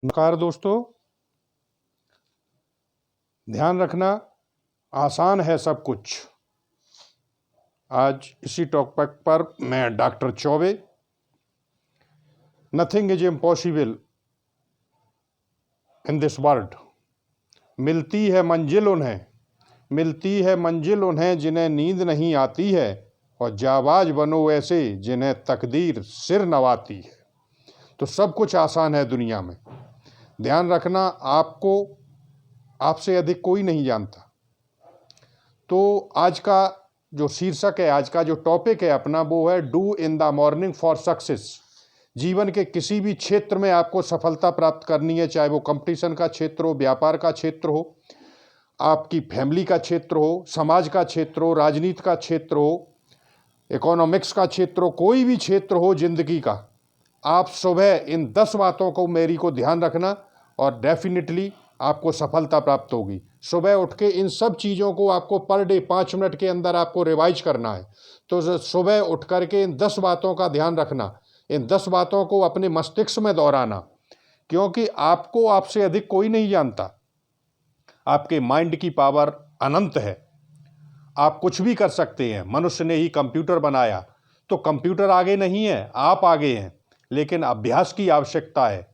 नमस्कार दोस्तों। ध्यान रखना आसान है सब कुछ। आज इसी टॉपिक पर मैं doctor Choubey. Nothing is impossible in this world. मिलती है मंजिल उन्हें जिन्हें नींद नहीं आती है, और जाबाज बनो ऐसे जिन्हें तकदीर सिर नवाती है। तो सब कुछ आसान है दुनिया में। ध्यान रखना, आपसे अधिक कोई नहीं जानता। तो आज का जो शीर्षक है, आज का जो टॉपिक है अपना, वो है do in the morning for success. जीवन के किसी भी क्षेत्र में आपको सफलता प्राप्त करनी है, चाहे वो कंपटीशन का क्षेत्र हो, व्यापार का क्षेत्र हो, आपकी फैमिली का क्षेत्र हो, समाज का क्षेत्र हो, राजनीति का क्षेत्र हो, इकोनॉमिक्स का क्षेत्र हो, कोई भी क्षेत्र हो जिंदगी का, आप सुबह इन 10 बातों को मेरी को ध्यान रखना और डेफिनेटली आपको सफलता प्राप्त होगी। सुबह उठ के इन सब चीज़ों को आपको पर डे 5 मिनट के अंदर आपको रिवाइज करना है। तो सुबह उठ करके इन 10 बातों का ध्यान रखना, इन 10 बातों को अपने मस्तिष्क में दोहराना, क्योंकि आपको आपसे अधिक कोई नहीं जानता। आपके माइंड की पावर अनंत है, आप कुछ भी कर सकते हैं। मनुष्य ने ही कंप्यूटर बनाया, तो कंप्यूटर आगे नहीं है, आप आगे हैं, लेकिन अभ्यास की आवश्यकता है।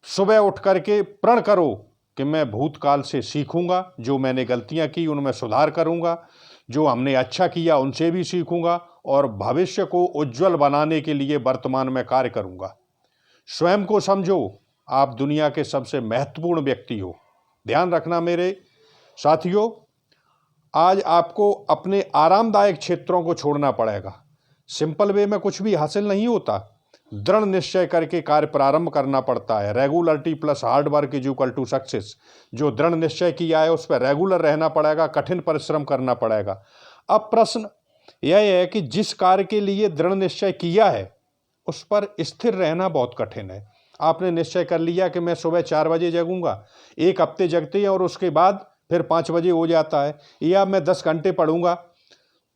सुबह उठ करके प्रण करो कि मैं भूतकाल से सीखूंगा, जो मैंने गलतियां की उनमें सुधार करूंगा, जो हमने अच्छा किया उनसे भी सीखूंगा, और भविष्य को उज्जवल बनाने के लिए वर्तमान में कार्य करूंगा। स्वयं को समझो, आप दुनिया के सबसे महत्वपूर्ण व्यक्ति हो। ध्यान रखना मेरे साथियों, आज आपको अपने आरामदायक क्षेत्रों को छोड़ना पड़ेगा। सिंपल वे में कुछ भी हासिल नहीं होता, दृढ़ निश्चय करके कार्य प्रारंभ करना पड़ता है। Regularity plus hard work is equal to success. जो दृढ़ निश्चय किया है उस पर रेगुलर रहना पड़ेगा, कठिन परिश्रम करना पड़ेगा। अब प्रश्न यह है कि जिस कार्य के लिए दृढ़ निश्चय किया है उस पर स्थिर रहना बहुत कठिन है। आपने निश्चय कर लिया कि मैं सुबह 4 बजे जगूंगा, एक हफ्ते जगते हैं और उसके बाद फिर 5 बजे हो जाता है, या मैं 10 घंटे पढ़ूंगा।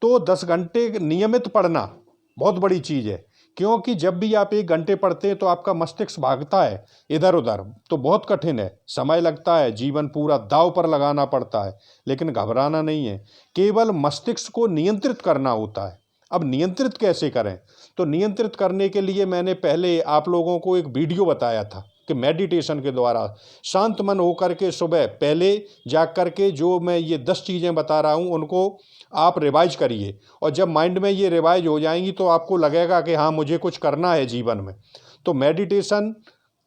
तो 10 घंटे नियमित पढ़ना बहुत बड़ी चीज़ है, क्योंकि जब भी आप 1 घंटे पढ़ते हैं तो आपका मस्तिष्क भागता है इधर उधर, तो बहुत कठिन है, समय लगता है, जीवन पूरा दांव पर लगाना पड़ता है। लेकिन घबराना नहीं है, केवल मस्तिष्क को नियंत्रित करना होता है। अब नियंत्रित कैसे करें? तो नियंत्रित करने के लिए मैंने पहले आप लोगों को एक वीडियो बताया था कि मेडिटेशन के द्वारा शांत मन होकर के सुबह पहले जाग करके जो मैं ये 10 चीज़ें बता रहा हूँ उनको आप रिवाइज करिए, और जब माइंड में ये रिवाइज हो जाएंगी तो आपको लगेगा कि हाँ, मुझे कुछ करना है जीवन में। तो मेडिटेशन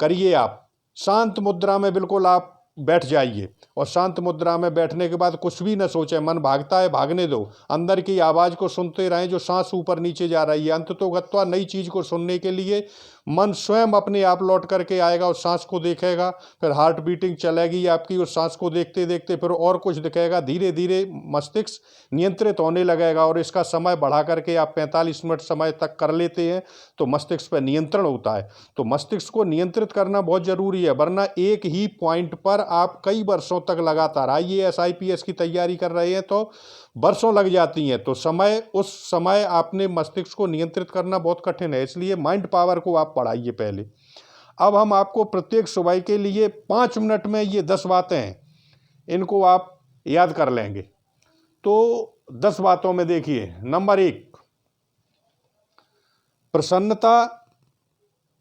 करिए, आप शांत मुद्रा में बिल्कुल आप बैठ जाइए, और शांत मुद्रा में बैठने के बाद कुछ भी न सोचें। मन भागता है, भागने दो, अंदर की आवाज़ को सुनते रहें जो सांस ऊपर नीचे जा रही है। अंततोगत्वा नई चीज़ को सुनने के लिए मन स्वयं अपने आप लौट करके आएगा, उस सांस को देखेगा, फिर हार्ट बीटिंग चलेगी आपकी, उस सांस को देखते देखते फिर और कुछ दिखेगा। धीरे धीरे मस्तिष्क नियंत्रित होने लगेगा, और इसका समय बढ़ा करके आप 45 मिनट समय तक कर लेते हैं तो मस्तिष्क पर नियंत्रण होता है। तो मस्तिष्क को नियंत्रित करना बहुत ज़रूरी है, वरना एक ही पॉइंट पर आप कई वर्षों तक लगातार IAS IPS की तैयारी कर रहे हैं तो वर्षों लग जाती हैं। तो उस समय आपने मस्तिष्क को नियंत्रित करना बहुत कठिन है, इसलिए माइंड पावर को आप बढ़ाइए पहले। अब हम आपको प्रत्येक सुबह के लिए 5 मिनट में ये 10 बातें हैं, इनको आप याद कर लेंगे। तो 10 बातों में देखिए, नंबर 1 प्रसन्नता।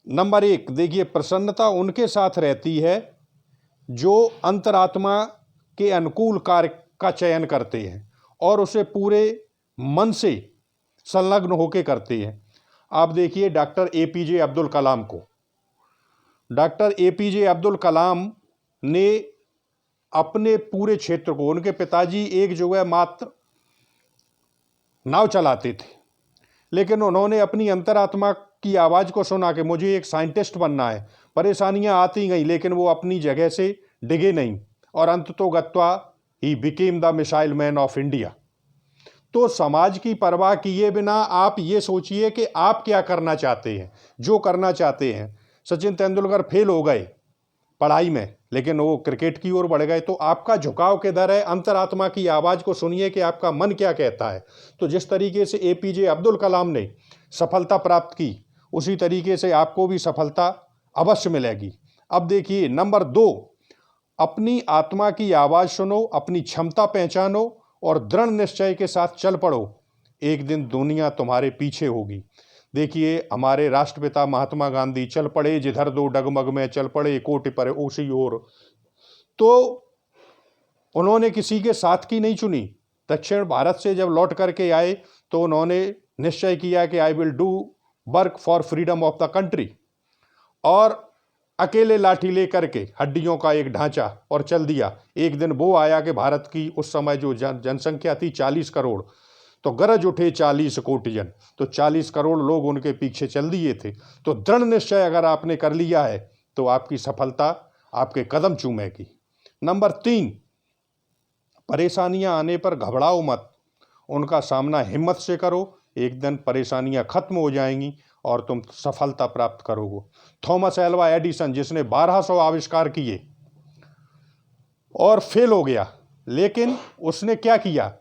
नंबर 1 देखिए, प्रसन्नता उनके साथ रहती है जो अंतरात्मा के अनुकूल कार्य का चयन करते हैं और उसे पूरे मन से संलग्न होकर करते हैं। आप देखिए डॉक्टर APJ अब्दुल कलाम को। डॉक्टर APJ अब्दुल कलाम ने अपने पूरे क्षेत्र को, उनके पिताजी एक जो है मात्र नाव चलाते थे, लेकिन उन्होंने अपनी अंतरात्मा की आवाज़ को सुना कि मुझे एक साइंटिस्ट बनना है। परेशानियां आती गई, लेकिन वो अपनी जगह से डिगे नहीं, और अंततोगत्वा ही became the missile man of India. तो समाज की परवाह किए बिना आप ये सोचिए कि आप क्या करना चाहते हैं, जो करना चाहते हैं। सचिन तेंदुलकर फेल हो गए पढ़ाई में, लेकिन वो क्रिकेट की ओर बढ़ गए। तो आपका झुकाव किधर है? अंतरात्मा की आवाज़ को सुनिए कि आपका मन क्या कहता है। तो जिस तरीके से APJ अब्दुल कलाम ने सफलता प्राप्त की, उसी तरीके से आपको भी सफलता अवश्य मिलेगी। अब देखिए नंबर 2, अपनी आत्मा की आवाज़ सुनो, अपनी क्षमता पहचानो और दृढ़ निश्चय के साथ चल पड़ो। एक दिन दुनिया तुम्हारे पीछे होगी। देखिए हमारे राष्ट्रपिता महात्मा गांधी चल पड़े जिधर दो डगमग में, चल पड़े कोटि पर ओसी ओर। तो उन्होंने किसी के साथ की नहीं चुनी। दक्षिण भारत से जब लौट करके आए तो उन्होंने निश्चय किया कि I will do work for freedom of the country, और अकेले लाठी लेकर के हड्डियों का एक ढांचा और चल दिया। एक दिन वो आया कि भारत की उस समय जो जनसंख्या थी 40 करोड़, तो गरज उठे 40 कोटि जन, तो 40 करोड़ लोग उनके पीछे चल दिए थे। तो दृढ़ निश्चय अगर आपने कर लिया है तो आपकी सफलता आपके कदम चूमेगी। नंबर 3, परेशानियां आने पर घबराओ मत, उनका सामना हिम्मत से करो। एक दिन परेशानियां खत्म हो जाएंगी और तुम सफलता प्राप्त करोगे। थॉमस एल्वा एडिसन, जिसने 1200 आविष्कार किए और फेल हो गया, लेकिन उसने क्या किया,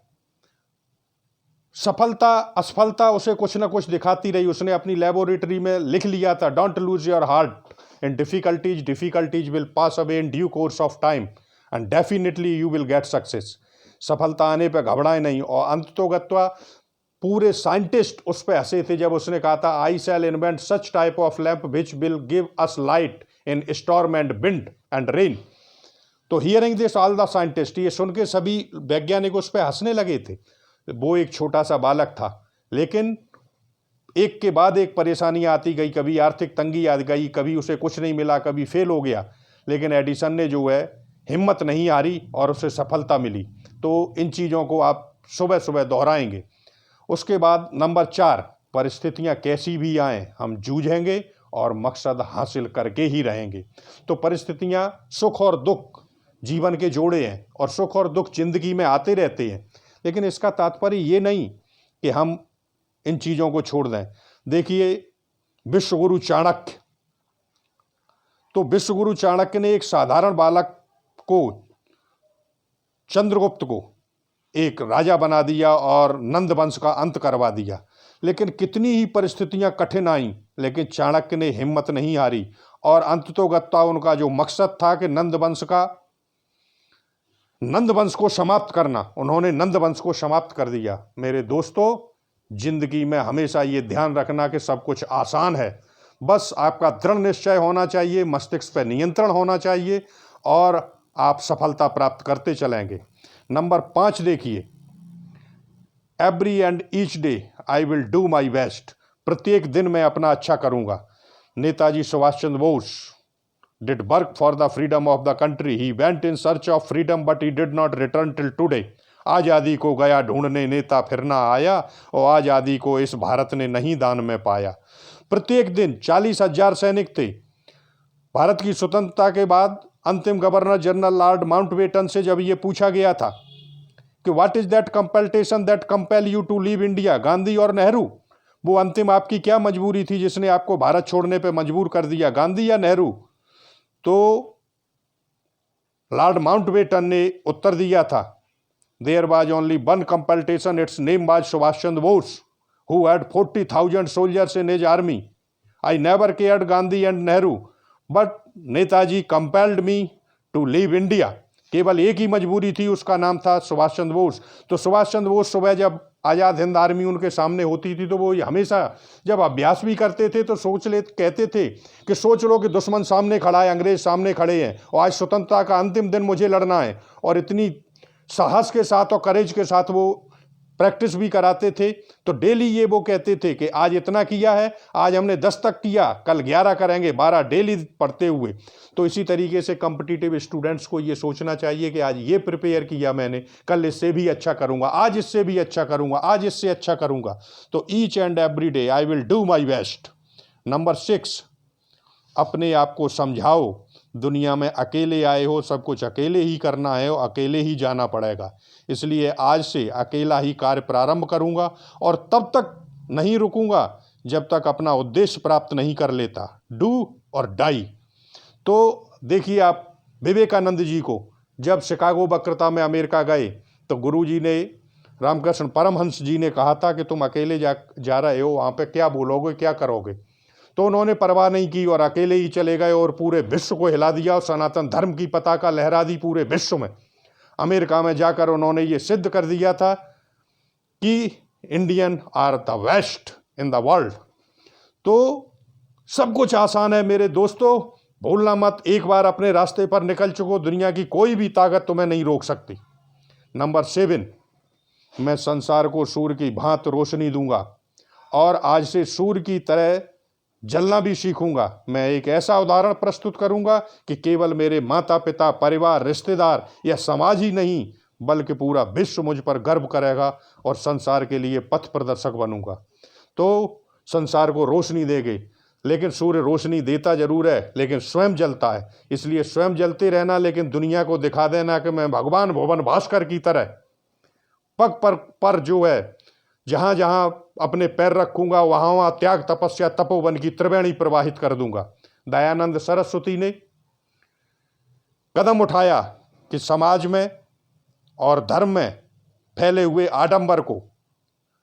सफलता असफलता उसे कुछ ना कुछ दिखाती रही। उसने अपनी लेबोरेटरी में लिख लिया था, don't lose your heart in difficulties, difficulties will pass away in due course of time and definitely you will get success. सफलता आने पर घबराए नहीं। और अंत तो गत्वा पूरे साइंटिस्ट उस पर हंसे थे जब उसने कहा था, I shall invent such type of lamp which will give us light in storm and wind and rain. तो hearing this all the scientist, ये सुन के सभी वैज्ञानिक उस पर हंसने लगे थे। वो एक छोटा सा बालक था, लेकिन एक के बाद एक परेशानियां आती गई। कभी आर्थिक तंगी आ गई, कभी उसे कुछ नहीं मिला, कभी फेल हो गया, लेकिन एडिसन ने जो है हिम्मत नहीं हारी और उसे सफलता मिली। तो इन चीज़ों को आप सुबह सुबह दोहराएंगे। उसके बाद नंबर 4, परिस्थितियां कैसी भी आएँ हम जूझेंगे और मकसद हासिल करके ही रहेंगे। तो परिस्थितियां, सुख और दुख जीवन के जोड़े हैं और सुख और दुख जिंदगी में आते रहते हैं, लेकिन इसका तात्पर्य ये नहीं कि हम इन चीज़ों को छोड़ दें। देखिए विश्वगुरु चाणक्य, तो विश्वगुरु चाणक्य ने एक साधारण बालक को, चंद्रगुप्त को, एक राजा बना दिया और नंद वंश का अंत करवा दिया। लेकिन कितनी ही परिस्थितियां कठिन आईं, लेकिन चाणक्य ने हिम्मत नहीं हारी और अंत तो गत्वा उनका जो मकसद था कि नंद वंश को समाप्त करना, उन्होंने नंद वंश को समाप्त कर दिया। मेरे दोस्तों, जिंदगी में हमेशा ये ध्यान रखना कि सब कुछ आसान है, बस आपका दृढ़ निश्चय होना चाहिए, मस्तिष्क पर नियंत्रण होना चाहिए और आप सफलता प्राप्त करते चलेंगे। नंबर 5 देखिए, every and each day I will do my best, प्रत्येक दिन मैं अपना अच्छा करूंगा। Netaji Subhash Chandra Bose did work for the freedom of the country. He went in search of freedom but he did not return till today. आज़ादी को गया ढूंढने नेता फिर ना आया और आज़ादी को इस भारत ने नहीं दान में पाया। प्रत्येक दिन 40,000 सैनिक थे। भारत की स्वतंत्रता के बाद अंतिम गवर्नर जनरल लॉर्ड माउंटबेटन से जब ये पूछा गया था कि what is that compulsion that compel you to leave India, Gandhi और नेहरू, वो अंतिम आपकी क्या मजबूरी थी जिसने आपको भारत छोड़ने पर मजबूर कर दिया, गांधी या नेहरू? तो लॉर्ड माउंटबेटन ने उत्तर दिया था, there was only one compulsion, its name was Subhash Chandra Bose, who had 40,000 soldiers in his army. I never cared Gandhi and Nehru but Netaji compelled me to leave India. केवल एक ही मजबूरी थी, उसका नाम था सुभाष चंद्र बोस। तो सुभाष चंद्र बोस सुबह जब आज़ाद हिंद आर्मी उनके सामने होती थी तो वो हमेशा जब अभ्यास भी करते थे तो कहते थे कि सोच लो कि दुश्मन सामने खड़ा है, अंग्रेज सामने खड़े हैं और आज स्वतंत्रता का अंतिम दिन मुझे लड़ना है। और इतनी साहस के साथ और करेज के साथ वो प्रैक्टिस भी कराते थे। तो डेली ये वो कहते थे कि आज इतना किया है, आज हमने 10 तक किया, कल 11 करेंगे, 12 डेली पढ़ते हुए। तो इसी तरीके से कॉम्पिटिटिव स्टूडेंट्स को ये सोचना चाहिए कि आज ये प्रिपेयर किया मैंने, कल इससे भी अच्छा करूँगा, आज इससे भी अच्छा करूँगा, आज इससे अच्छा करूँगा। तो each and every day I will do my best. Number 6, अपने आप को समझाओ, दुनिया में अकेले आए हो, सब कुछ अकेले ही करना है और अकेले ही जाना पड़ेगा। इसलिए आज से अकेला ही कार्य प्रारंभ करूंगा और तब तक नहीं रुकूंगा जब तक अपना उद्देश्य प्राप्त नहीं कर लेता। डू और डाई। तो देखिए आप विवेकानंद जी को जब शिकागो वक्तृता में अमेरिका गए तो गुरुजी ने, रामकृष्ण परमहंस जी ने कहा था कि तुम अकेले जा रहे हो, वहाँ पे क्या बोलोगे, क्या करोगे? तो उन्होंने परवाह नहीं की और अकेले ही चले गए और पूरे विश्व को हिला दिया और सनातन धर्म की पताका लहरा दी पूरे विश्व में। अमेरिका में जाकर उन्होंने ये सिद्ध कर दिया था कि Indian are the best in the world. तो सब कुछ आसान है मेरे दोस्तों, भूलना मत, एक बार अपने रास्ते पर निकल चुको, दुनिया की कोई भी ताकत तुम्हें नहीं रोक सकती। नंबर 7, मैं संसार को सूर्य की भांति रोशनी दूंगा और आज से सूर्य की तरह जलना भी सीखूंगा। मैं एक ऐसा उदाहरण प्रस्तुत करूंगा कि केवल मेरे माता पिता, परिवार, रिश्तेदार या समाज ही नहीं बल्कि पूरा विश्व मुझ पर गर्व करेगा और संसार के लिए पथ प्रदर्शक बनूंगा। तो संसार को रोशनी देंगे, लेकिन सूर्य रोशनी देता जरूर है लेकिन स्वयं जलता है, इसलिए स्वयं जलते रहना, लेकिन दुनिया को दिखा देना कि मैं भगवान भुवन भास्कर की तरह पग पर जो है जहां जहां अपने पैर रखूंगा वहां वहां त्याग, तपस्या, तपोवन की त्रिवेणी प्रवाहित कर दूंगा। दयानंद सरस्वती ने कदम उठाया कि समाज में और धर्म में फैले हुए आडंबर को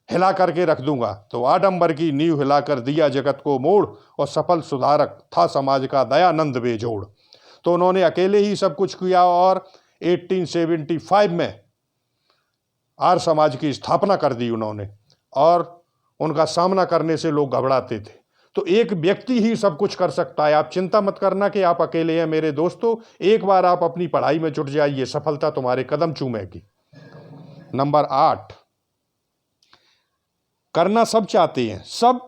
हिला करके रख दूंगा। तो आडंबर की नींव हिलाकर दिया जगत को मोड़ और सफल सुधारक था समाज का दयानंद बेजोड़। तो उन्होंने अकेले ही सब कुछ किया और 1875 में आर्य समाज की स्थापना कर दी उन्होंने, और उनका सामना करने से लोग घबराते थे। तो एक व्यक्ति ही सब कुछ कर सकता है, आप चिंता मत करना कि आप अकेले हैं मेरे दोस्तों। एक बार आप अपनी पढ़ाई में जुट जाइए, सफलता तुम्हारे कदम चूमेगी। नंबर 8, करना सब चाहते हैं, सब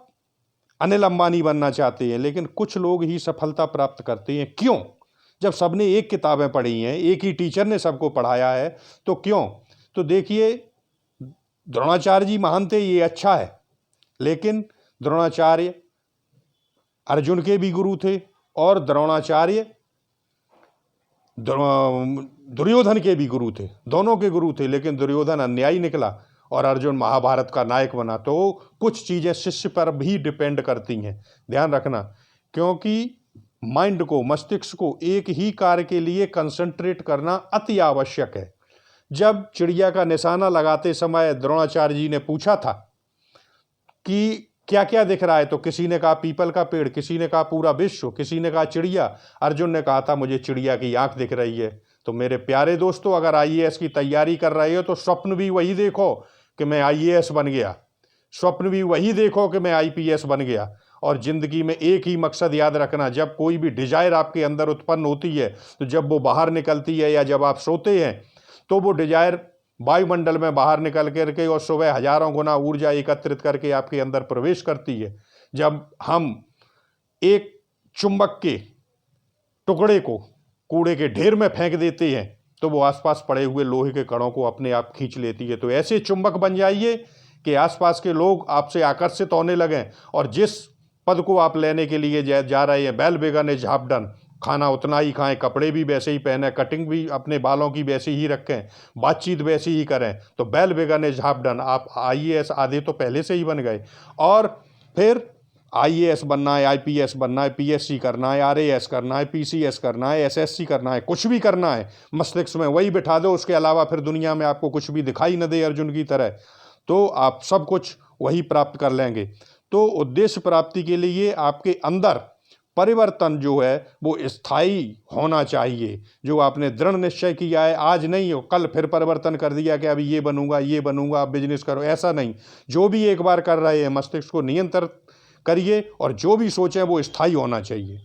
अनिल अंबानी बनना चाहते हैं, लेकिन कुछ लोग ही सफलता प्राप्त करते हैं। क्यों? जब सबने एक किताबें पढ़ी हैं, एक ही टीचर ने सबको पढ़ाया है, तो क्यों? तो देखिए, द्रोणाचार्य जी महान थे, ये अच्छा है, लेकिन द्रोणाचार्य अर्जुन के भी गुरु थे और द्रोणाचार्य दुर्योधन के भी गुरु थे, दोनों के गुरु थे, लेकिन दुर्योधन अन्यायी निकला और अर्जुन महाभारत का नायक बना। तो कुछ चीज़ें शिष्य पर भी डिपेंड करती हैं, ध्यान रखना, क्योंकि माइंड को, मस्तिष्क को एक ही कार्य के लिए कंसंट्रेट करना अति आवश्यक है। जब चिड़िया का निशाना लगाते समय द्रोणाचार्य जी ने पूछा था कि क्या क्या दिख रहा है, तो किसी ने कहा पीपल का पेड़, किसी ने कहा पूरा विश्व, किसी ने कहा चिड़िया। अर्जुन ने कहा था मुझे चिड़िया की आंख दिख रही है। तो मेरे प्यारे दोस्तों, अगर आईएएस की तैयारी कर रहे हो तो स्वप्न भी वही देखो कि मैं आईएएस बन गया, स्वप्न भी वही देखो कि मैं आईपीएस बन गया। और जिंदगी में एक ही मकसद याद रखना, जब कोई भी डिजायर आपके अंदर उत्पन्न होती है, तो जब वो बाहर निकलती है या जब आप सोते हैं, तो वो डिजायर वायुमंडल में बाहर निकल करके और सुबह हजारों गुना ऊर्जा एकत्रित करके आपके अंदर प्रवेश करती है। जब हम एक चुंबक के टुकड़े को कूड़े के ढेर में फेंक देते हैं, तो वो आसपास पड़े हुए लोहे के कणों को अपने आप खींच लेती है। तो ऐसे चुंबक बन जाइए कि आसपास के लोग आपसे आकर्षित होने लगें, और जिस पद को आप लेने के लिए जा रहे हैं, बेल बेगन इज हाफ डन, खाना उतना ही खाएं, कपड़े भी वैसे ही पहने, कटिंग भी अपने बालों की वैसी ही रखें, बातचीत वैसी ही करें, तो बेल बेगन इज हाफ डन, आप आईएएस आधे तो पहले से ही बन गए। और फिर आईएएस बनना है, आईपीएस बनना है, पीएससी करना है, आरएएस करना है, पीसीएस करना है, एसएससी करना है, कुछ भी करना है, मस्तिष्क में वही बिठा दो, उसके अलावा फिर दुनिया में आपको कुछ भी दिखाई न दे अर्जुन की तरह, तो आप सब कुछ वही प्राप्त कर लेंगे। तो उद्देश्य प्राप्ति के लिए आपके अंदर परिवर्तन जो है वो स्थायी होना चाहिए। जो आपने दृढ़ निश्चय किया है, आज नहीं हो कल फिर परिवर्तन कर दिया कि अभी ये बनूंगा, आप बिजनेस करो, ऐसा नहीं। जो भी एक बार कर रहे हैं, मस्तिष्क को नियंत्रित करिए और जो भी सोचें वो स्थायी होना चाहिए।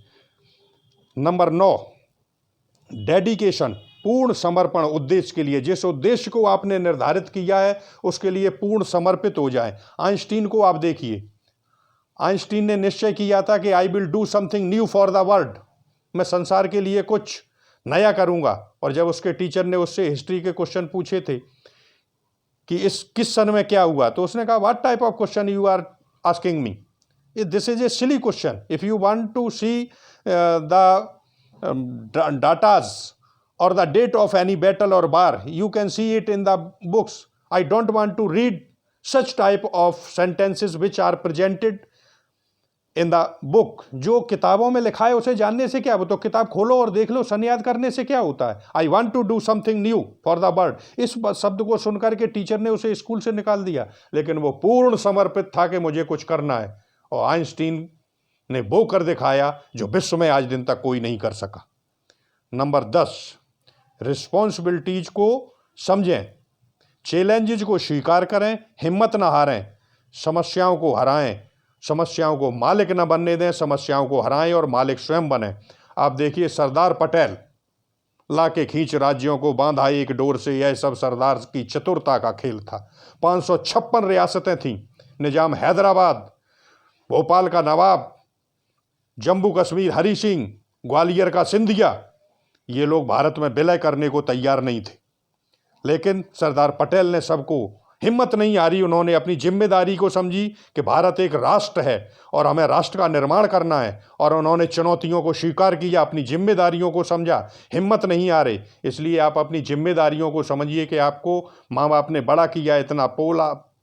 नंबर 9, डेडिकेशन, पूर्ण समर्पण उद्देश्य के लिए। जिस उद्देश्य को आपने निर्धारित किया है उसके लिए पूर्ण समर्पित हो जाए। आइंस्टीन को आप देखिए, आइंस्टीन ने निश्चय किया था कि I will do something new for the world, मैं संसार के लिए कुछ नया करूंगा। और जब उसके टीचर ने उससे हिस्ट्री के क्वेश्चन पूछे थे कि इस किस सन में क्या हुआ, तो उसने कहा what type of question you are asking me, this is a silly question, if you want to see the datas or the date of any battle or war, you can see it in the books. I don't want to read such type of sentences which are presented in the book. जो किताबों में लिखा है उसे जानने से क्या, वो तो किताब खोलो और देख लो, सन याद करने से क्या होता है। I want to do something new for the world, इस शब्द को सुनकर के टीचर ने उसे स्कूल से निकाल दिया, लेकिन वो पूर्ण समर्पित था कि मुझे कुछ करना है। और आइंस्टीन ने वो कर दिखाया जो विश्व में आज दिन तक कोई नहीं कर सका। नंबर 10, रिस्पॉन्सिबिलिटीज को समझें, चैलेंजेस को स्वीकार करें, हिम्मत ना हारें, समस्याओं को हराएं, समस्याओं को मालिक न बनने दें, समस्याओं को हराएं और मालिक स्वयं बने। आप देखिए सरदार पटेल ला के खींच राज्यों को बांधा एक डोर से, यह सब सरदार की चतुरता का खेल था। 556 रियासतें थीं, निजाम हैदराबाद, भोपाल का नवाब, जम्मू कश्मीर हरि सिंह, ग्वालियर का सिंधिया, ये लोग भारत में विलय करने को तैयार नहीं थे, लेकिन सरदार पटेल ने सबको हिम्मत नहीं हारी। उन्होंने अपनी जिम्मेदारी को समझी कि भारत एक राष्ट्र है और हमें राष्ट्र का निर्माण करना है, और उन्होंने चुनौतियों को स्वीकार किया, अपनी जिम्मेदारियों को समझा, हिम्मत नहीं हारे। इसलिए आप अपनी जिम्मेदारियों को समझिए कि आपको माँ बाप ने बड़ा किया, इतना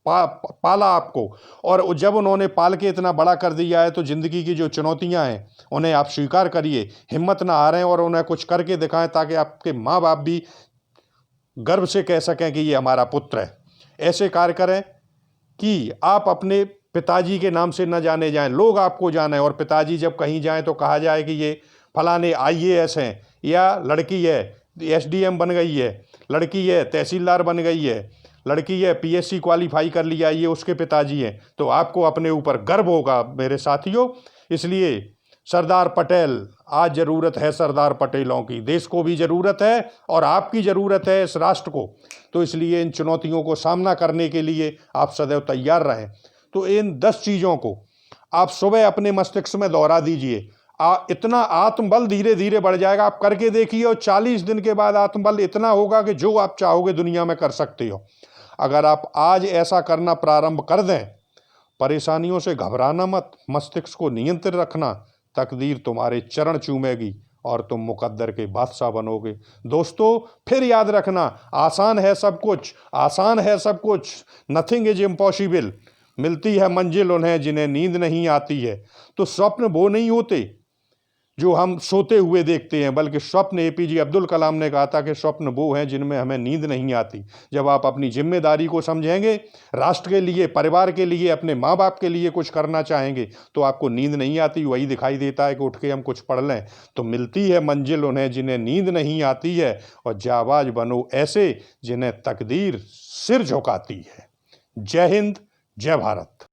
पाला आपको, और जब उन्होंने पाल के इतना बड़ा कर दिया है तो ज़िंदगी की जो चुनौतियां हैं उन्हें आप स्वीकार करिए, हिम्मत ना हारें और उन्हें कुछ करके दिखाएं, ताकि आपके माँ बाप भी गर्व से कह सकें कि ये हमारा पुत्र है। ऐसे कार्य करें कि आप अपने पिताजी के नाम से न जाने जाएं, लोग आपको जानें, और पिताजी जब कहीं जाएं तो कहा जाए कि ये फलाने IAS हैं, या लड़की है SDM बन गई है, लड़की है तहसीलदार बन गई है, लड़की है PSC क्वालिफाई कर लिया, ये उसके पिताजी हैं, तो आपको अपने ऊपर गर्व होगा मेरे साथियों। इसलिए सरदार पटेल, आज ज़रूरत है सरदार पटेलों की, देश को भी ज़रूरत है और आपकी ज़रूरत है इस राष्ट्र को। तो इसलिए इन चुनौतियों को सामना करने के लिए आप सदैव तैयार रहें। तो इन 10 चीज़ों को आप सुबह अपने मस्तिष्क में दोहरा दीजिए, इतना आत्मबल धीरे धीरे बढ़ जाएगा। आप करके देखिए और 40 दिन के बाद आत्मबल इतना होगा कि जो आप चाहोगे दुनिया में कर सकते हो। अगर आप आज ऐसा करना प्रारंभ कर दें, परेशानियों से घबराना मत, मस्तिष्क को नियंत्रित रखना, तकदीर तुम्हारे चरण चूमेगी और तुम मुकद्दर के बादशाह बनोगे। दोस्तों फिर याद रखना, आसान है सब कुछ, आसान है सब कुछ, नथिंग इज इम्पॉसिबल। मिलती है मंजिल उन्हें जिन्हें नींद नहीं आती है। तो स्वप्न वो नहीं होते जो हम सोते हुए देखते हैं, बल्कि स्वप्न, APJ अब्दुल कलाम ने कहा था कि स्वप्न वो हैं जिनमें हमें नींद नहीं आती। जब आप अपनी जिम्मेदारी को समझेंगे, राष्ट्र के लिए, परिवार के लिए, अपने माँ बाप के लिए कुछ करना चाहेंगे, तो आपको नींद नहीं आती, वही दिखाई देता है कि उठ के हम कुछ पढ़ लें। तो मिलती है मंजिल उन्हें जिन्हें नींद नहीं आती है, और जाबाज बनो ऐसे जिन्हें तकदीर सिर झुकाती है। जय हिंद, जय भारत।